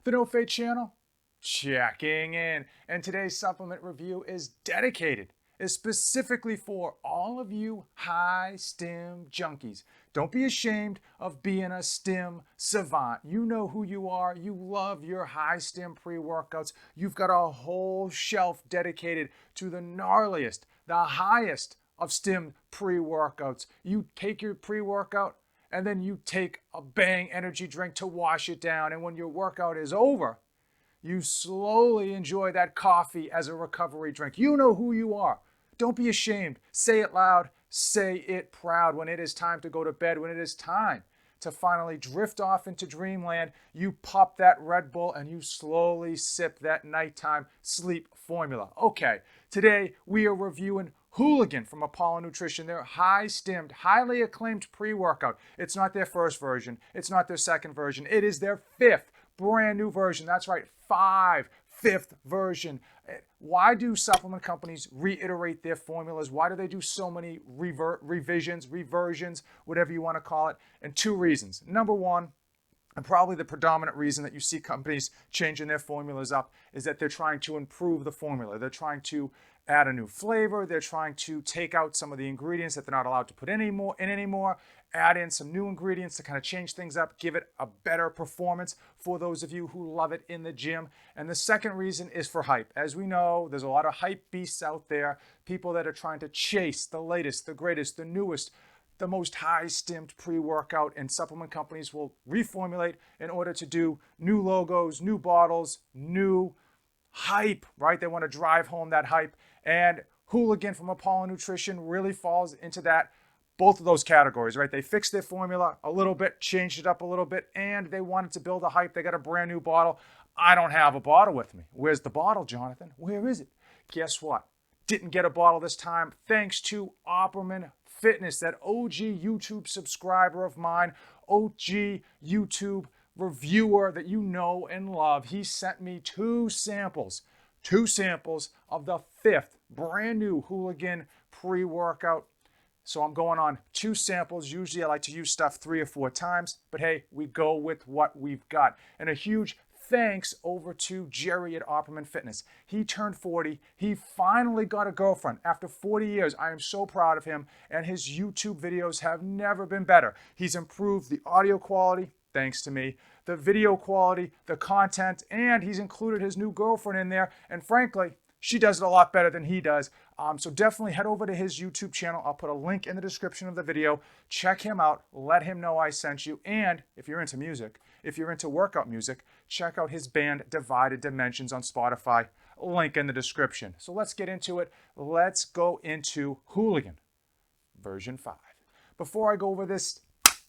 The No Fate channel, checking in. And today's supplement review is dedicated, is specifically for all of you high stim junkies. Don't be ashamed of being a stim savant. You know who you are. You love your high stim pre-workouts. You've got a whole shelf dedicated to the gnarliest, the highest of stim pre-workouts. You take your pre-workout and then you take a Bang energy drink to wash it down. And when your workout is over, you slowly enjoy that coffee as a recovery drink. You know who you are. Don't be ashamed. Say it loud. Say it proud. When it is time to go to bed, when it is time to finally drift off into dreamland, you pop that Red Bull and you slowly sip that nighttime sleep formula. Okay, today we are reviewing Hooligan from Apollon Nutrition, their high-stimmed, highly acclaimed pre-workout. It's not their first version. It's not their second version. It is their fifth brand new version. That's right, fifth version. Why do supplement companies reiterate their formulas? Why do they do so many revisions, reversions, whatever you want to call it? And two reasons. Number one, and probably the predominant reason that you see companies changing their formulas up, is that they're trying to improve the formula. They're trying to add a new flavor. They're trying to take out some of the ingredients that they're not allowed to put in anymore, add in some new ingredients to kind of change things up, give it a better performance for those of you who love it in the gym. And the second reason is for hype. As we know, there's a lot of hype beasts out there, people that are trying to chase the latest, the greatest, the newest, the most high-stimmed pre-workout, and supplement companies will reformulate in order to do new logos, new bottles, new hype, right? They want to drive home that hype. And Hooligan from Apollon Nutrition really falls into that, both of those categories, right? They fixed their formula a little bit, changed it up a little bit, and they wanted to build a hype. They got a brand new bottle. I don't have a bottle with me. Where's the bottle, Jonathan? Where is it? Guess what? Didn't get a bottle this time, thanks to Opperman Fitness, that OG YouTube subscriber of mine, OG YouTube reviewer that you know and love. He sent me two samples of the fifth brand new Hooligan pre-workout. So I'm going on two samples. Usually I like to use stuff 3 or 4 times, but hey, we go with what we've got. And a huge thanks over to Jerry at Opperman Fitness. He turned 40. He finally got a girlfriend after 40 years. I am so proud of him, and his YouTube videos have never been better. He's improved the audio quality, thanks to me, the video quality, the content, and he's included his new girlfriend in there. And frankly, she does it a lot better than he does. So definitely head over to his YouTube channel. I'll put a link in the description of the video. Check him out. Let him know I sent you. And if you're into music, if you're into workout music, check out his band Divided Dimensions on Spotify. Link in the description. So let's get into it. Let's go into Hooligan version 5. Before I go over this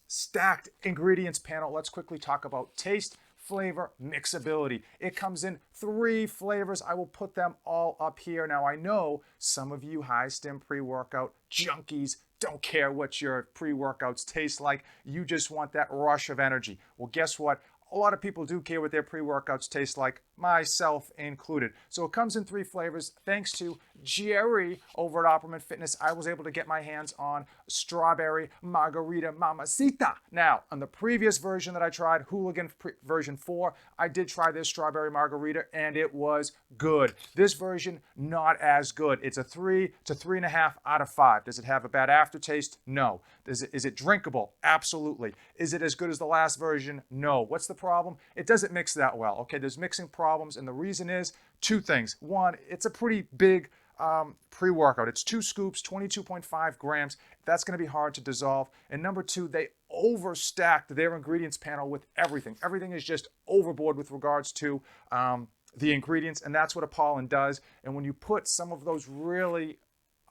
stacked ingredients panel, let's quickly talk about taste, flavor, mixability. It comes in 3 flavors. I will put them all up here. Now, I know some of you high-stim pre-workout junkies don't care what your pre-workouts taste like. You just want that rush of energy. Well, guess what? A lot of people do care what their pre-workouts taste like, myself included. So it comes in 3 flavors. Thanks to Jerry over at Opperman Fitness, I was able to get my hands on strawberry margarita mamacita. Now, on the previous version that I tried, Hooligan version 4, I did try this strawberry margarita and it was good. This version, not as good. It's a 3 to 3.5 out of 5. Does it have a bad aftertaste? No. Is it drinkable? Absolutely. Is it as good as the last version? No. What's the problem? It doesn't mix that well. Okay, there's mixing problems, and the reason is 2 things. One, it's a pretty big pre-workout. It's 2 scoops, 22.5 grams. That's going to be hard to dissolve. And number 2, they overstacked their ingredients panel with everything. Everything is just overboard with regards to the ingredients, and that's what Apollon does. And when you put some of those really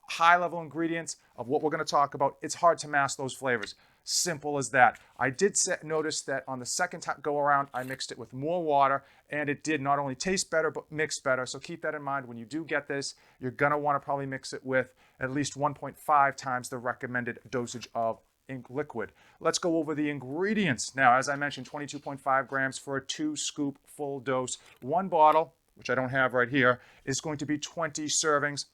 high-level ingredients of what we're going to talk about, it's hard to mask those flavors. Simple as that. I did notice that on the second go around, I mixed it with more water, and it did not only taste better, but mix better. So keep that in mind. When you do get this, you're going to want to probably mix it with at least 1.5 times the recommended dosage of liquid. Let's go over the ingredients. Now, as I mentioned, 22.5 grams for a 2-scoop full dose. 1 bottle, which I don't have right here, is going to be 20 servings.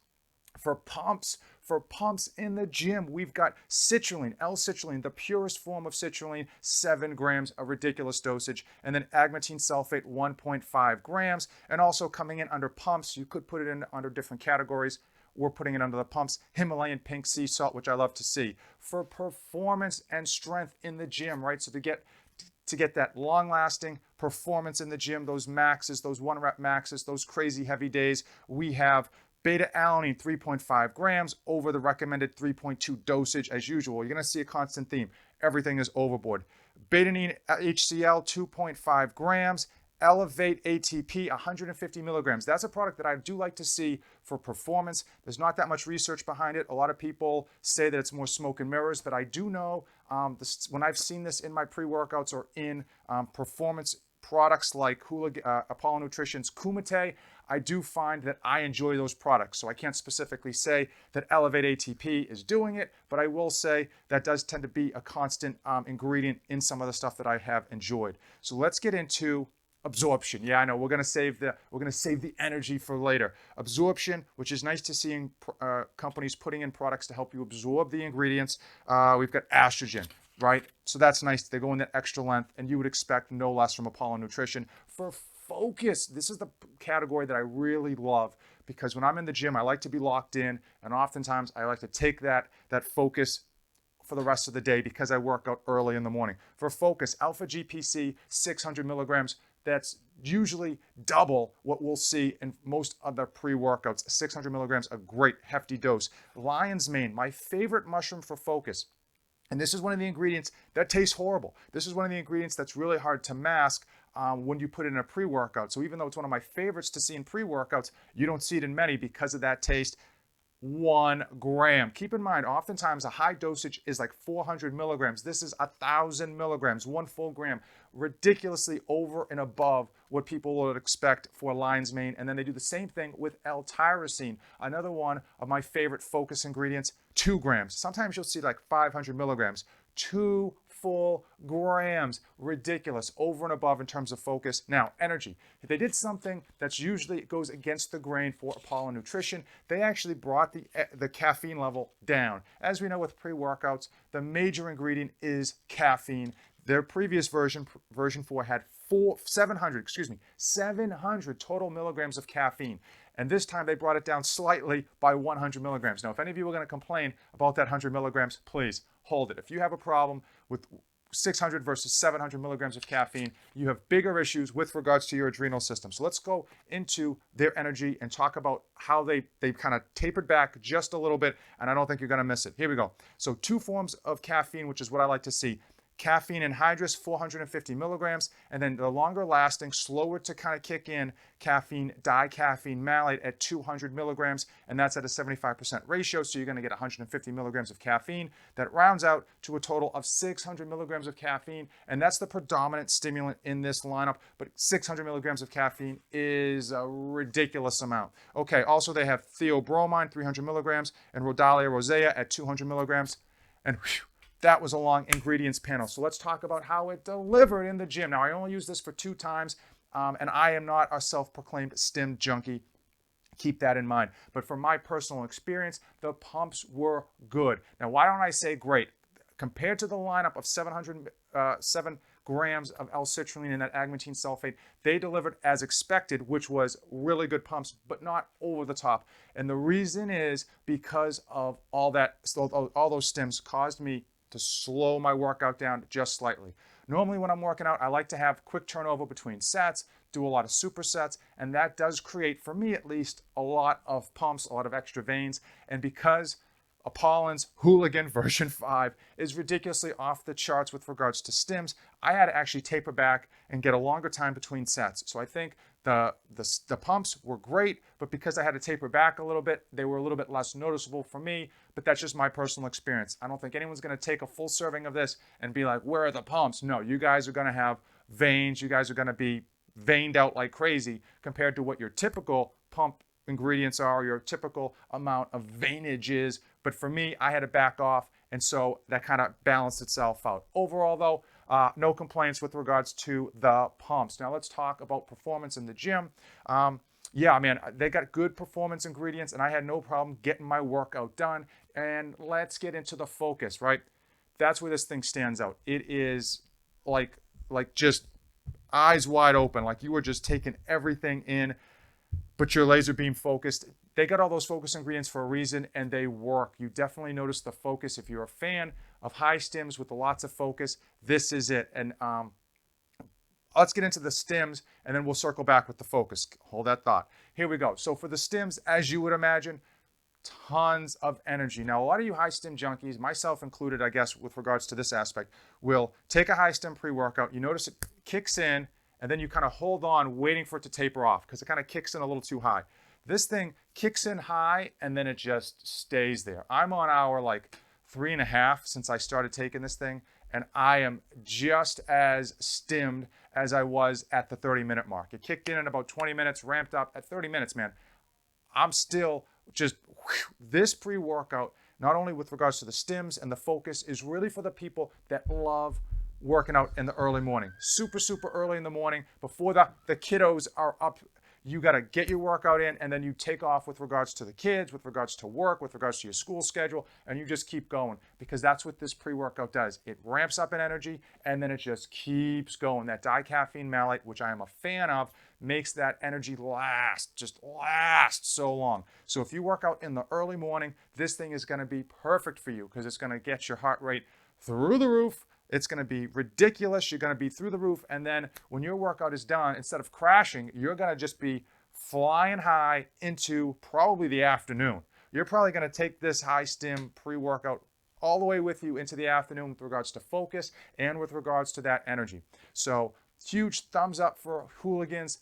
For pumps, For pumps in the gym, we've got citrulline, L-citrulline, the purest form of citrulline, 7 grams, a ridiculous dosage. And then agmatine sulfate, 1.5 grams. And also coming in under pumps, you could put it in under different categories. We're putting it under the pumps, Himalayan pink sea salt, which I love to see. For performance and strength in the gym, right? So to get that long-lasting performance in the gym, those maxes, those 1-rep maxes, those crazy heavy days, we have beta-alanine, 3.5 grams over the recommended 3.2 dosage as usual. You're going to see a constant theme. Everything is overboard. Betaine HCl, 2.5 grams. Elevate ATP, 150 milligrams. That's a product that I do like to see for performance. There's not that much research behind it. A lot of people say that it's more smoke and mirrors, but I do know when I've seen this in my pre-workouts or in performance products like Hooligan, Apollon Nutrition's Kumite, I do find that I enjoy those products. So I can't specifically say that Elevate ATP is doing it, but I will say that does tend to be a constant ingredient in some of the stuff that I have enjoyed. So let's get into absorption. Yeah, I know we're gonna save the energy for later. Absorption, which is nice to see in companies putting in products to help you absorb the ingredients. We've got estrogen, right? So that's nice. They go in that extra length, and you would expect no less from Apollon Nutrition. For focus, this is the category that I really love because when I'm in the gym, I like to be locked in, and oftentimes I like to take that focus for the rest of the day because I work out early in the morning. For focus, alpha GPC, 600 milligrams. That's usually double what we'll see in most other pre-workouts. 600 milligrams, a great hefty dose. Lion's mane, my favorite mushroom for focus. And this is one of the ingredients that tastes horrible. This is one of the ingredients that's really hard to mask when you put it in a pre-workout. So even though it's one of my favorites to see in pre-workouts, you don't see it in many because of that taste. 1 gram. Keep in mind, oftentimes a high dosage is like 400 milligrams. This is 1,000 milligrams, 1 full gram. Ridiculously over and above what people would expect for lion's mane. And then they do the same thing with L-tyrosine, another one of my favorite focus ingredients, 2 grams. Sometimes you'll see like 500 milligrams, 2 full grams. Ridiculous, over and above in terms of focus. Now, energy. If they did something that's usually it goes against the grain for Apollon Nutrition, they actually brought the caffeine level down. As we know with pre-workouts, the major ingredient is caffeine. Their previous version 4 had 700 total milligrams of caffeine. And this time they brought it down slightly by 100 milligrams. Now, if any of you are going to complain about that 100 milligrams, please hold it. If you have a problem with 600 versus 700 milligrams of caffeine, you have bigger issues with regards to your adrenal system. So let's go into their energy and talk about how they kind of tapered back just a little bit, and I don't think you're going to miss it. Here we go. So 2 forms of caffeine, which is what I like to see. Caffeine anhydrous, 450 milligrams, and then the longer lasting, slower to kind of kick in, caffeine dicaffeine malate at 200 milligrams, and that's at a 75% ratio, so you're going to get 150 milligrams of caffeine. That rounds out to a total of 600 milligrams of caffeine, and that's the predominant stimulant in this lineup, but 600 milligrams of caffeine is a ridiculous amount. Okay, also they have theobromine, 300 milligrams, and Rhodalia rosea at 200 milligrams, and whew, that was a long ingredients panel. So let's talk about how it delivered in the gym. Now, I only use this for 2 times, and I am not a self-proclaimed stim junkie. Keep that in mind. But from my personal experience, the pumps were good. Now, why don't I say great? Compared to the lineup of 7 grams of L-citrulline and that agmatine sulfate, they delivered as expected, which was really good pumps, but not over the top. And the reason is because of all those stims caused me to slow my workout down just slightly. Normally when I'm working out, I like to have quick turnover between sets, do a lot of supersets, and that does create, for me at least, a lot of pumps, a lot of extra veins. And because Apollon's Hooligan version 5 is ridiculously off the charts with regards to stims, I had to actually taper back and get a longer time between sets. So I think the pumps were great, but because I had to taper back a little bit, they were a little bit less noticeable for me, but that's just my personal experience. I don't think anyone's going to take a full serving of this and be like, where are the pumps? No, you guys are going to have veins. You guys are going to be veined out like crazy compared to what your typical pump ingredients are, your typical amount of veinage is. But for me, I had to back off, and so that kind of balanced itself out. Overall, though, no complaints with regards to the pumps. Now let's talk about performance in the gym. Yeah, man, they got good performance ingredients, and I had no problem getting my workout done. And let's get into the focus, right? That's where this thing stands out. It is like just eyes wide open, like you were just taking everything in, but you're laser beam focused. They got all those focus ingredients for a reason, and they work. You definitely notice the focus. If you're a fan of high stims with lots of focus, this is it. And let's get into the stims, and then we'll circle back with the focus. Hold that thought. Here we go. So for the stims, as you would imagine, tons of energy. Now, a lot of you high stim junkies, myself included, I guess, with regards to this aspect, will take a high stim pre-workout. You notice it kicks in, and then you kind of hold on, waiting for it to taper off because it kind of kicks in a little too high. This thing kicks in high, and then it just stays there. I'm on hour like 3.5 since I started taking this thing, and I am just as stimmed as I was at the 30-minute mark. It kicked in about 20 minutes, ramped up at 30 minutes, man. I'm still just, this pre-workout, not only with regards to the stims and the focus, is really for the people that love working out in the early morning. Super, super early in the morning before the kiddos are up. You got to get your workout in, and then you take off with regards to the kids, with regards to work, with regards to your school schedule, and you just keep going, because that's what this pre-workout does. It ramps up in energy, and then it just keeps going. That dicaffeine malate, which I am a fan of, makes that energy just last so long. So if you work out in the early morning, this thing is going to be perfect for you, because it's going to get your heart rate through the roof. It's going to be ridiculous. You're going to be through the roof. And then when your workout is done, instead of crashing, you're going to just be flying high into probably the afternoon. You're probably going to take this high stim pre-workout all the way with you into the afternoon with regards to focus and with regards to that energy. So huge thumbs up for Hooligans.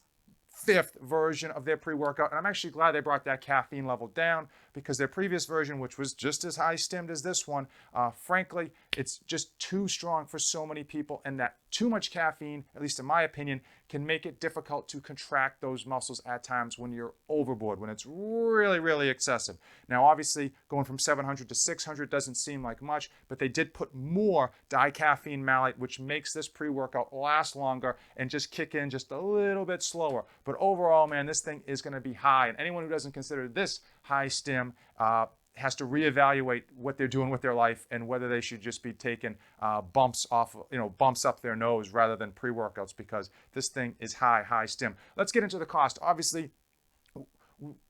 5th version of their pre-workout, and I'm actually glad they brought that caffeine level down, because their previous version, which was just as high stimmed as this one, frankly, it's just too strong for so many people, and that too much caffeine, at least in my opinion, can make it difficult to contract those muscles at times when you're overboard, when it's really, really excessive. Now, obviously, going from 700 to 600 doesn't seem like much, but they did put more dicaffeine malate, which makes this pre-workout last longer and just kick in just a little bit slower. But overall, man, this thing is going to be high, and anyone who doesn't consider this high stim has to reevaluate what they're doing with their life and whether they should just be taking bumps up their nose rather than pre-workouts, because this thing is high stim. Let's get into the cost. Obviously,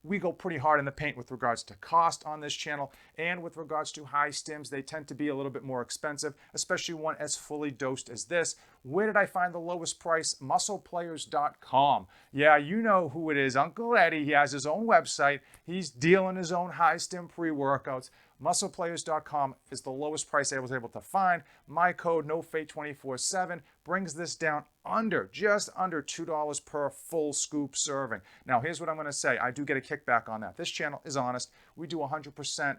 we go pretty hard in the paint with regards to cost on this channel, and with regards to high stims, they tend to be a little bit more expensive, especially one as fully dosed as this. Where did I find the lowest price? Muscleplayers.com. Yeah, you know who it is. Uncle Eddie. He has his own website. He's dealing his own high stim pre-workouts. Muscleplayers.com is the lowest price I was able to find. My code NOFATE247 brings this down just under $2 per full scoop serving. Now, here's what I'm going to say. I do get a kickback on that. This channel is honest. We do 100%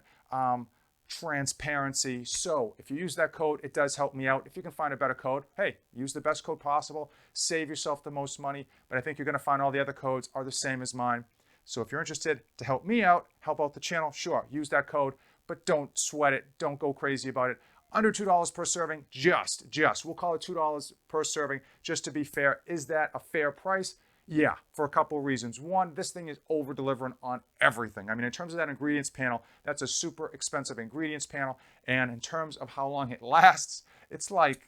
transparency. So if you use that code, it does help me out. If you can find a better code, hey, use the best code possible. Save yourself the most money. But I think you're going to find all the other codes are the same as mine. So if you're interested to help me out, help out the channel, sure, use that code. But don't sweat it. Don't go crazy about it. Under $2 per serving, just. We'll call it $2 per serving, just to be fair. Is that a fair price? Yeah, for a couple of reasons. One, this thing is over-delivering on everything. I mean, in terms of that ingredients panel, that's a super expensive ingredients panel. And in terms of how long it lasts, it's like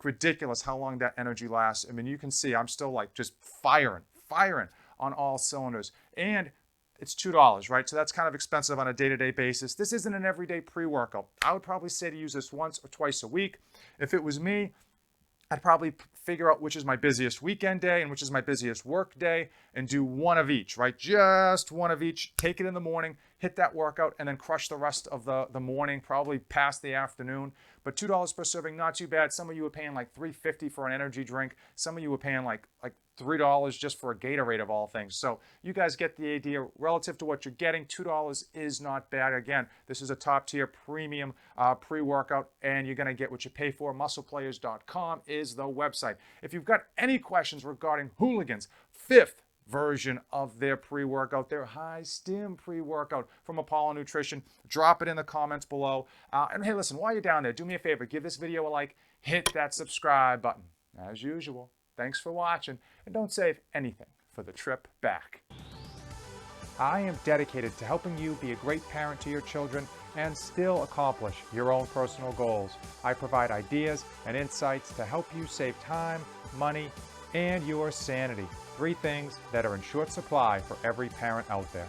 ridiculous how long that energy lasts. I mean, you can see I'm still like just firing on all cylinders. And it's $2, right? So that's kind of expensive on a day-to-day basis. This isn't an everyday pre-workout. I would probably say to use this once or twice a week. If it was me, I'd probably figure out which is my busiest weekend day and which is my busiest work day and do one of each, right? Just one of each. Take it in the morning, hit that workout, and then crush the rest of the morning, probably past the afternoon. But $2 per serving, not too bad. Some of you are paying like $3.50 for an energy drink. Some of you are paying like $3 just for a Gatorade of all things. So you guys get the idea. Relative to what you're getting, $2 is not bad. Again, this is a top tier premium pre-workout, and you're going to get what you pay for. Muscleplayers.com is the website. If you've got any questions regarding Hooligans, 5th version of their pre-workout, their high stim pre-workout from Apollon Nutrition, drop it in the comments below. And hey, listen, while you're down there, do me a favor, give this video a like, hit that subscribe button. As usual, thanks for watching, and don't save anything for the trip back. I am dedicated to helping you be a great parent to your children and still accomplish your own personal goals. I provide ideas and insights to help you save time, money, and your sanity. 3 things that are in short supply for every parent out there.